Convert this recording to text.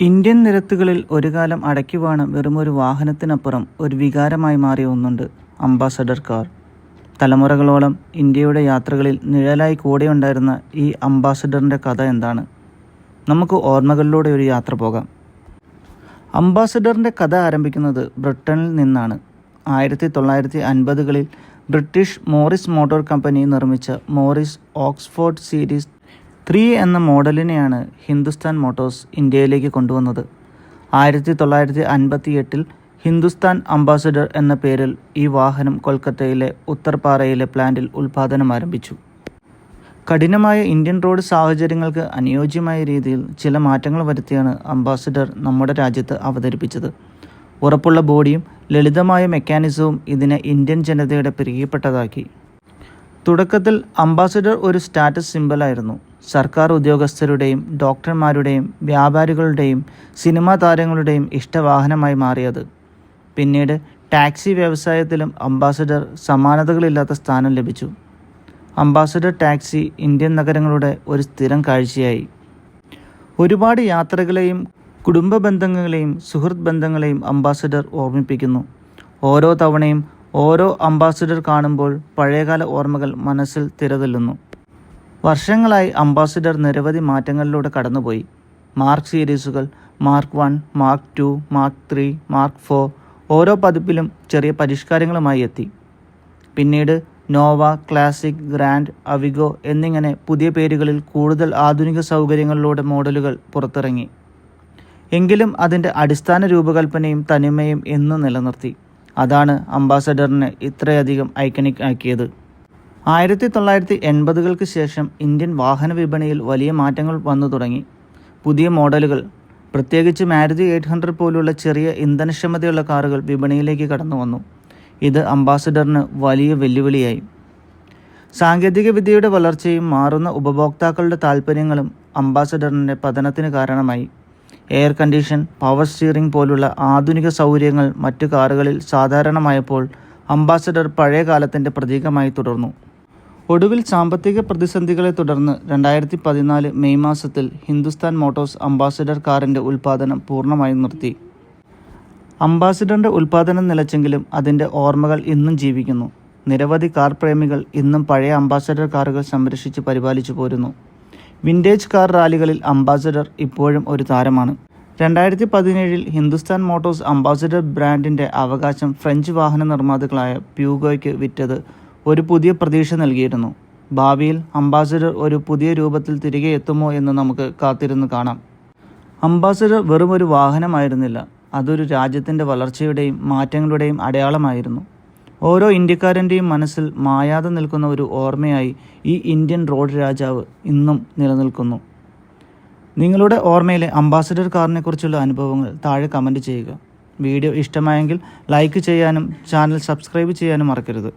Indian നിരത്തുകളിൽ ഒരു കാലം അടയ്ക്കുവാണ് വെറുമൊരു വാഹനത്തിനപ്പുറം ഒരു വികാരമായി മാറിയ ഒന്നുണ്ട്, അംബാസഡർ കാർ. തലമുറകളോളം ഇന്ത്യയുടെ യാത്രകളിൽ നിഴലായി കൂടെയുണ്ടായിരുന്ന ഈ അംബാസഡറിൻ്റെ കഥ എന്താണ്? നമുക്ക് ഓർമ്മകളിലൂടെ ഒരു യാത്ര പോകാം. അംബാസഡറിൻ്റെ കഥ ആരംഭിക്കുന്നത് ബ്രിട്ടനിൽ നിന്നാണ്. 1950കളിൽ ബ്രിട്ടീഷ് മോറിസ് മോട്ടോർ കമ്പനി നിർമ്മിച്ച മോറിസ് ഓക്സ്ഫോർഡ് സീരീസ് 3 എന്ന മോഡലിനെയാണ് ഹിന്ദുസ്ഥാൻ മോട്ടോഴ്സ് ഇന്ത്യയിലേക്ക് കൊണ്ടുവന്നത്. 1958ൽ ഹിന്ദുസ്ഥാൻ അംബാസഡർ എന്ന പേരിൽ ഈ വാഹനം കൊൽക്കത്തയിലെ ഉത്തർപാറയിലെ പ്ലാന്റിൽ ഉൽപ്പാദനം ആരംഭിച്ചു. കഠിനമായ ഇന്ത്യൻ റോഡ് സാഹചര്യങ്ങൾക്ക് അനുയോജ്യമായ രീതിയിൽ ചില മാറ്റങ്ങൾ വരുത്തിയാണ് അംബാസഡർ നമ്മുടെ രാജ്യത്ത് അവതരിപ്പിച്ചത്. ഉറപ്പുള്ള ബോഡിയും ലളിതമായ മെക്കാനിസവും ഇതിനെ ഇന്ത്യൻ ജനതയുടെ പ്രിയപ്പെട്ടതാക്കി. തുടക്കത്തിൽ അംബാസഡർ ഒരു സ്റ്റാറ്റസ് സിംബലായിരുന്നു. സർക്കാർ ഉദ്യോഗസ്ഥരുടെയും ഡോക്ടർമാരുടെയും വ്യാപാരികളുടെയും സിനിമാ താരങ്ങളുടെയും ഇഷ്ടവാഹനമായി മാറിയത്. പിന്നീട് ടാക്സി വ്യവസായത്തിലും അംബാസഡർ സമാനതകളില്ലാത്ത സ്ഥാനം ലഭിച്ചു. അംബാസഡർ ടാക്സി ഇന്ത്യൻ നഗരങ്ങളുടെ ഒരു സ്ഥിരം കാഴ്ചയായി. ഒരുപാട് യാത്രകളെയും കുടുംബ ബന്ധങ്ങളെയും സുഹൃത്ത് ബന്ധങ്ങളെയും അംബാസഡർ ഓർമ്മിപ്പിക്കുന്നു. ഓരോ തവണയും ഓരോ അംബാസഡർ കാണുമ്പോൾ പഴയകാല ഓർമ്മകൾ മനസ്സിൽ തിരതല്ലുന്നു. വർഷങ്ങളായി അംബാസഡർ നിരവധി മാറ്റങ്ങളിലൂടെ കടന്നുപോയി. മാർക്ക് സീരീസുകൾ മാർക്ക് 1, മാർക്ക് 2, മാർക്ക് 3, മാർക്ക് 4 ഓരോ പതിപ്പിലും ചെറിയ പരിഷ്കാരങ്ങളുമായി എത്തി. പിന്നീട് നോവ, ക്ലാസിക്, ഗ്രാൻഡ്, അവിഗോ എന്നിങ്ങനെ പുതിയ പേരുകളിൽ കൂടുതൽ ആധുനിക സൗകര്യങ്ങളിലൂടെ മോഡലുകൾ പുറത്തിറങ്ങി. എങ്കിലും അതിൻ്റെ അടിസ്ഥാന രൂപകൽപ്പനയും തനിമയും എന്നും നിലനിർത്തി. അതാണ് അംബാസഡറിനെ ഇത്രയധികം ഐക്കണിക് ആക്കിയത്. 1980കൾക്ക് ശേഷം ഇന്ത്യൻ വാഹന വിപണിയിൽ വലിയ മാറ്റങ്ങൾ വന്നു തുടങ്ങി. പുതിയ മോഡലുകൾ, പ്രത്യേകിച്ച് മാരുതി 800 പോലുള്ള ചെറിയ ഇന്ധനക്ഷമതയുള്ള കാറുകൾ വിപണിയിലേക്ക് കടന്നു വന്നു. ഇത് അംബാസഡറിന് വലിയ വെല്ലുവിളിയായി. സാങ്കേതികവിദ്യയുടെ വളർച്ചയും മാറുന്ന ഉപഭോക്താക്കളുടെ താൽപ്പര്യങ്ങളും അംബാസഡറിൻ്റെ പതനത്തിന് കാരണമായി. എയർ കണ്ടീഷൻ, പവർ സ്റ്റിയറിംഗ് പോലുള്ള ആധുനിക സൗകര്യങ്ങൾ മറ്റു കാറുകളിൽ സാധാരണമായപ്പോൾ അംബാസഡർ പഴയ കാലത്തിൻ്റെ പ്രതീകമായി തുടർന്നു. ഒടുവിൽ സാമ്പത്തിക പ്രതിസന്ധികളെ തുടർന്ന് 2014 മെയ് മാസത്തിൽ ഹിന്ദുസ്ഥാൻ മോട്ടോഴ്സ് അംബാസഡർ കാറിൻ്റെ ഉൽപ്പാദനം പൂർണ്ണമായും നിർത്തി. അംബാസഡറിൻ്റെ ഉൽപ്പാദനം നിലച്ചെങ്കിലും അതിൻ്റെ ഓർമ്മകൾ ഇന്നും ജീവിക്കുന്നു. നിരവധി കാർ പ്രേമികൾ ഇന്നും പഴയ അംബാസഡർ കാറുകൾ സംരക്ഷിച്ച് പരിപാലിച്ചു പോരുന്നു. വിൻറ്റേജ് കാർ റാലികളിൽ അംബാസഡർ ഇപ്പോഴും ഒരു താരമാണ്. 2017ൽ ഹിന്ദുസ്ഥാൻ മോട്ടോഴ്സ് അംബാസഡർ ബ്രാൻഡിൻ്റെ അവകാശം ഫ്രഞ്ച് വാഹന നിർമ്മാതാക്കളായ പ്യൂഗോയ്ക്ക് വിറ്റത് ഒരു പുതിയ പ്രതീക്ഷ നൽകിയിരുന്നു. ഭാവിയിൽ അംബാസഡർ ഒരു പുതിയ രൂപത്തിൽ തിരികെ എത്തുമോ എന്ന് നമുക്ക് കാത്തിരുന്ന് കാണാം. അംബാസഡർ വെറും ഒരു വാഹനമായിരുന്നില്ല, അതൊരു രാജ്യത്തിൻ്റെ വളർച്ചയുടെയും മാറ്റങ്ങളുടെയും അടയാളമായിരുന്നു. ഓരോ ഇന്ത്യക്കാരൻ്റെയും മനസ്സിൽ മായാതെ നിൽക്കുന്ന ഒരു ഓർമ്മയായി ഈ ഇന്ത്യൻ റോഡ് രാജാവ് ഇന്നും നിലനിൽക്കുന്നു. നിങ്ങളുടെ ഓർമ്മയിലെ അംബാസഡർ കാറിനെക്കുറിച്ചുള്ള അനുഭവങ്ങൾ താഴെ കമൻറ്റ് ചെയ്യുക. വീഡിയോ ഇഷ്ടമായെങ്കിൽ ലൈക്ക് ചെയ്യാനും ചാനൽ സബ്സ്ക്രൈബ് ചെയ്യാനും മറക്കരുത്.